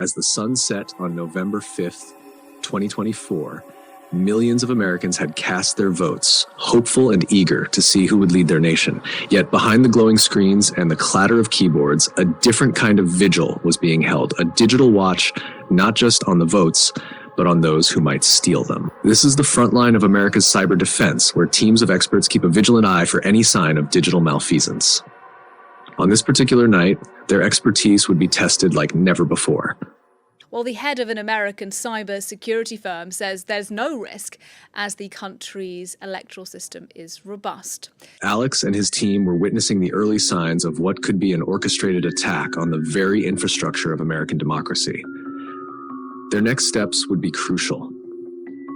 As the sun set on November 5th, 2024, millions of Americans had cast their votes, hopeful and eager to see who would lead their nation. Yet behind the glowing screens and the clatter of keyboards, a different kind of vigil was being held, a digital watch not just on the votes, but on those who might steal them. This is the front line of America's cyber defense, where teams of experts keep a vigilant eye for any sign of digital malfeasance. On this particular night, their expertise would be tested like never before. Well, the head of an American cybersecurity firm says there's no risk as the country's electoral system is robust. Alex and his team were witnessing the early signs of what could be an orchestrated attack on the very infrastructure of American democracy. Their next steps would be crucial.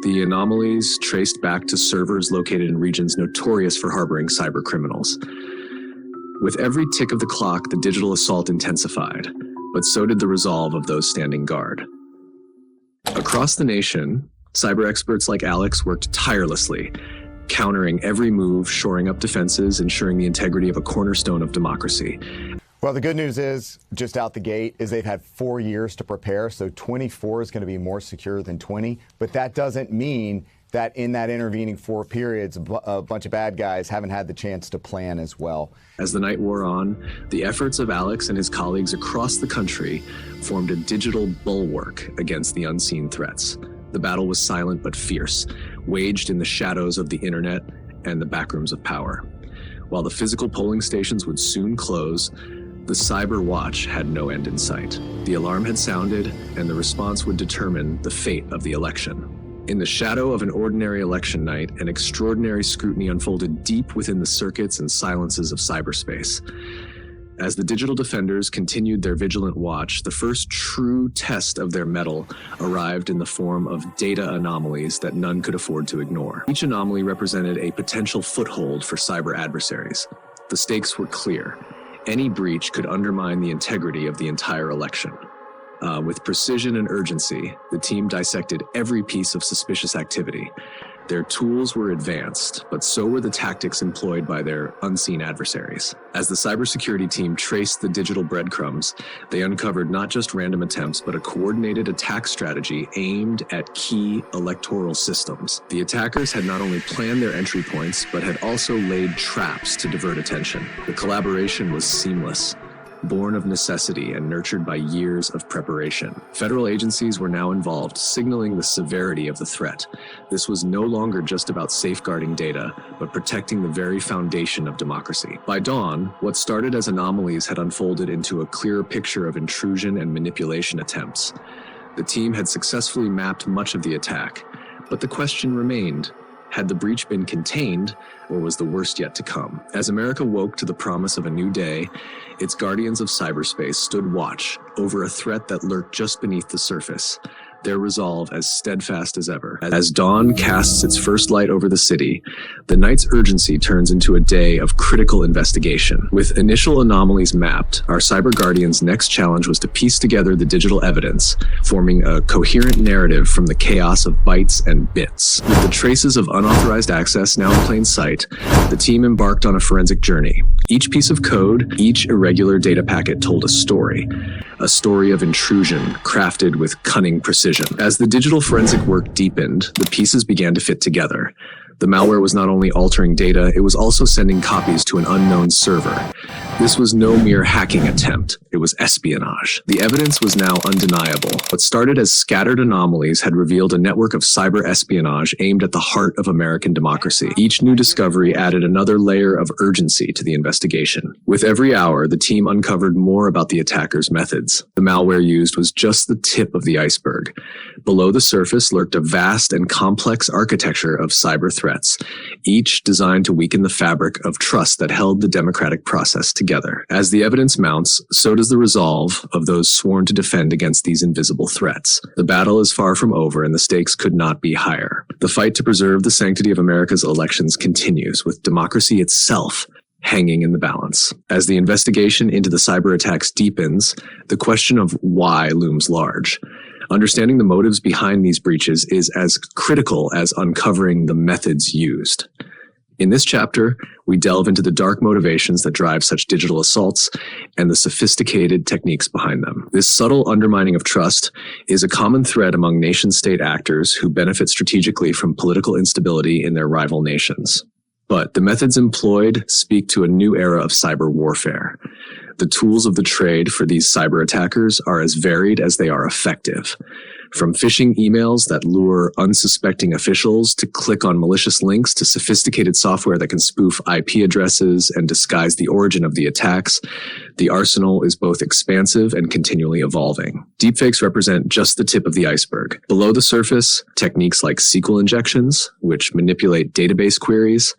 The anomalies traced back to servers located in regions notorious for harboring cyber criminals. With every tick of the clock, the digital assault intensified, but so did the resolve of those standing guard. Across the nation, cyber experts like Alex worked tirelessly, countering every move, shoring up defenses, ensuring the integrity of a cornerstone of democracy. Well, the good news is, just out the gate, is they've had 4 years to prepare, so 24 is going to be more secure than 20. But that doesn't mean that in that intervening 4 periods, a bunch of bad guys haven't had the chance to plan as well. As the night wore on, the efforts of Alex and his colleagues across the country formed a digital bulwark against the unseen threats. The battle was silent but fierce, waged in the shadows of the internet and the backrooms of power. While the physical polling stations would soon close, the cyber watch had no end in sight. The alarm had sounded, and the response would determine the fate of the election. In the shadow of an ordinary election night, an extraordinary scrutiny unfolded deep within the circuits and silences of cyberspace. As the digital defenders continued their vigilant watch, the first true test of their mettle arrived in the form of data anomalies that none could afford to ignore. Each anomaly represented a potential foothold for cyber adversaries. The stakes were clear. Any breach could undermine the integrity of the entire election. With precision and urgency, the team dissected every piece of suspicious activity. Their tools were advanced, but so were the tactics employed by their unseen adversaries. As the cybersecurity team traced the digital breadcrumbs, they uncovered not just random attempts, but a coordinated attack strategy aimed at key electoral systems. The attackers had not only planned their entry points, but had also laid traps to divert attention. The collaboration was seamless, born of necessity and nurtured by years of preparation. Federal agencies were now involved, signaling the severity of the threat. This was no longer just about safeguarding data, but protecting the very foundation of democracy. By dawn, what started as anomalies had unfolded into a clearer picture of intrusion and manipulation attempts. The team had successfully mapped much of the attack, but the question remained: had the breach been contained, or was the worst yet to come? As America woke to the promise of a new day, its guardians of cyberspace stood watch over a threat that lurked just beneath the surface, their resolve as steadfast as ever. As dawn casts its first light over the city, the night's urgency turns into a day of critical investigation. With initial anomalies mapped, our cyber guardians' next challenge was to piece together the digital evidence, forming a coherent narrative from the chaos of bytes and bits. With the traces of unauthorized access now in plain sight, the team embarked on a forensic journey. Each piece of code, each irregular data packet told a story of intrusion crafted with cunning precision. As the digital forensic work deepened, the pieces began to fit together. The malware was not only altering data, it was also sending copies to an unknown server. This was no mere hacking attempt, it was espionage. The evidence was now undeniable. What started as scattered anomalies had revealed a network of cyber espionage aimed at the heart of American democracy. Each new discovery added another layer of urgency to the investigation. With every hour, the team uncovered more about the attackers' methods. The malware used was just the tip of the iceberg. Below the surface lurked a vast and complex architecture of cyber threats, each designed to weaken the fabric of trust that held the democratic process together. As the evidence mounts, so does the resolve of those sworn to defend against these invisible threats. The battle is far from over, and the stakes could not be higher. The fight to preserve the sanctity of America's elections continues, with democracy itself hanging in the balance. As the investigation into the cyber attacks deepens, the question of why looms large. Understanding the motives behind these breaches is as critical as uncovering the methods used. In this chapter, we delve into the dark motivations that drive such digital assaults and the sophisticated techniques behind them. This subtle undermining of trust is a common thread among nation-state actors who benefit strategically from political instability in their rival nations. But the methods employed speak to a new era of cyber warfare. The tools of the trade for these cyber attackers are as varied as they are effective. From phishing emails that lure unsuspecting officials to click on malicious links to sophisticated software that can spoof IP addresses and disguise the origin of the attacks, the arsenal is both expansive and continually evolving. Deepfakes represent just the tip of the iceberg. Below the surface, techniques like SQL injections, which manipulate database queries,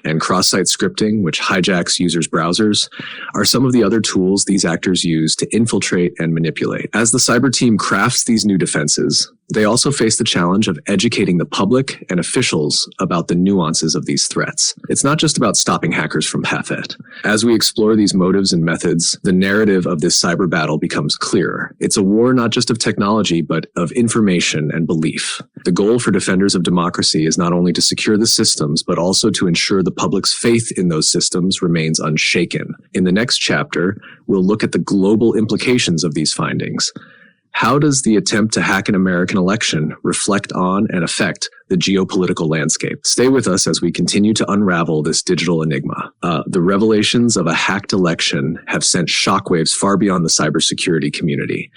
and cross-site scripting, which hijacks users' browsers, are some of the other tools these actors use to infiltrate and manipulate. As the cyber team crafts these new defenses, they also face the challenge of educating the public and officials about the nuances of these threats. It's not just about stopping hackers from half it. As we explore these motives and methods, the narrative of this cyber battle becomes clearer. It's a war not just of technology, but of information and belief. The goal for defenders of democracy is not only to secure the systems, but also to ensure the public's faith in those systems remains unshaken. In the next chapter, we'll look at the global implications of these findings. How does the attempt to hack an American election reflect on and affect the geopolitical landscape? Stay with us as we continue to unravel this digital enigma. The revelations of a hacked election have sent shockwaves far beyond the cybersecurity community.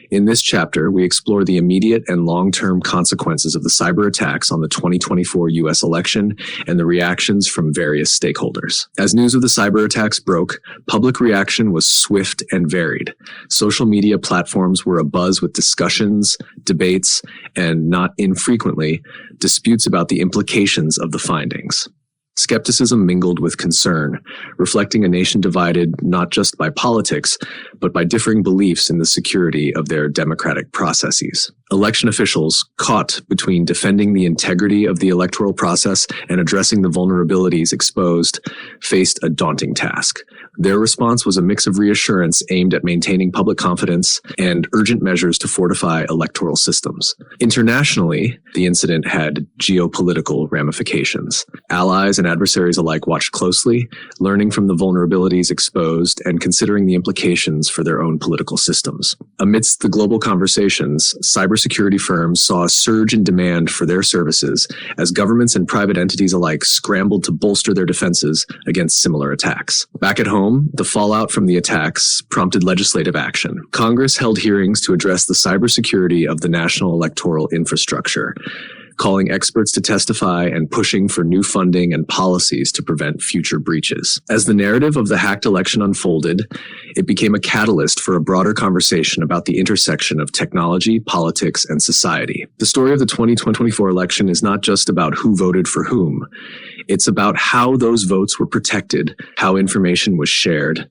In this chapter, we explore the immediate and long-term consequences of the cyber attacks on the 2024 U.S. election and the reactions from various stakeholders. As news of the cyber attacks broke, public reaction was swift and varied. Social media platforms were abuzz with discussions, debates, and not infrequently, disputes about the implications of the findings. Skepticism mingled with concern, reflecting a nation divided not just by politics, but by differing beliefs in the security of their democratic processes. Election officials, caught between defending the integrity of the electoral process and addressing the vulnerabilities exposed, faced a daunting task. Their response was a mix of reassurance aimed at maintaining public confidence and urgent measures to fortify electoral systems. Internationally, the incident had geopolitical ramifications. Allies and adversaries alike watched closely, learning from the vulnerabilities exposed and considering the implications for their own political systems. Amidst the global conversations, cybersecurity firms saw a surge in demand for their services as governments and private entities alike scrambled to bolster their defenses against similar attacks. Back at home, the fallout from the attacks prompted legislative action. Congress held hearings to address the cybersecurity of the national electoral infrastructure, calling experts to testify and pushing for new funding and policies to prevent future breaches. As the narrative of the hacked election unfolded, it became a catalyst for a broader conversation about the intersection of technology, politics, and society. The story of the 2024 election is not just about who voted for whom. It's about how those votes were protected, how information was shared,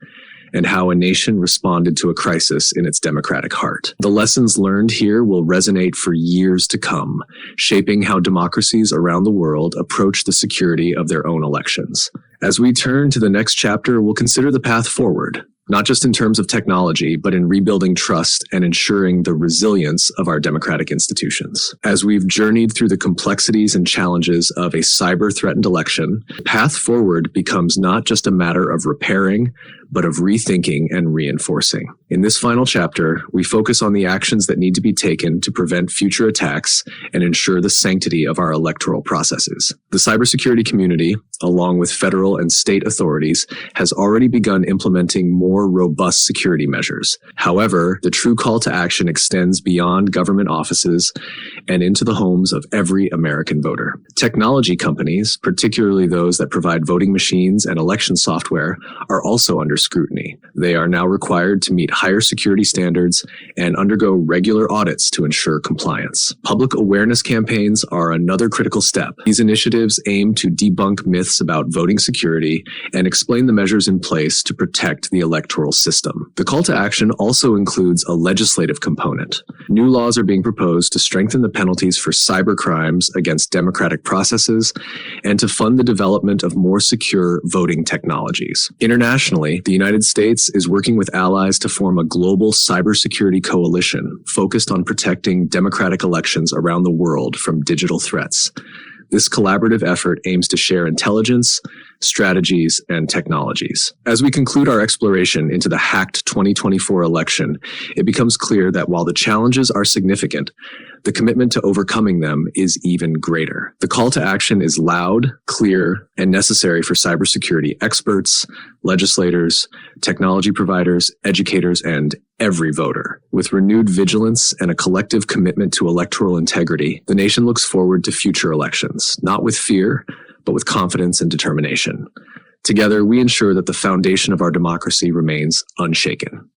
and how a nation responded to a crisis in its democratic heart. The lessons learned here will resonate for years to come, shaping how democracies around the world approach the security of their own elections. As we turn to the next chapter, we'll consider the path forward, not just in terms of technology, but in rebuilding trust and ensuring the resilience of our democratic institutions. As we've journeyed through the complexities and challenges of a cyber-threatened election, the path forward becomes not just a matter of repairing, but of rethinking and reinforcing. In this final chapter, we focus on the actions that need to be taken to prevent future attacks and ensure the sanctity of our electoral processes. The cybersecurity community, along with federal and state authorities, has already begun implementing more robust security measures. However, the true call to action extends beyond government offices and into the homes of every American voter. Technology companies, particularly those that provide voting machines and election software, are also under scrutiny. They are now required to meet higher security standards and undergo regular audits to ensure compliance. Public awareness campaigns are another critical step. These initiatives aim to debunk myths about voting security and explain the measures in place to protect the electoral system. The call to action also includes a legislative component. New laws are being proposed to strengthen the penalties for cyber crimes against democratic processes and to fund the development of more secure voting technologies. Internationally, the United States is working with allies to form a global cybersecurity coalition focused on protecting democratic elections around the world from digital threats. This collaborative effort aims to share intelligence, strategies, and technologies. As we conclude our exploration into the hacked 2024 election, it becomes clear that while the challenges are significant, the commitment to overcoming them is even greater. The call to action is loud, clear, and necessary for cybersecurity experts, legislators, technology providers, educators, and every voter. With renewed vigilance and a collective commitment to electoral integrity, the nation looks forward to future elections, not with fear, but with confidence and determination. Together, we ensure that the foundation of our democracy remains unshaken.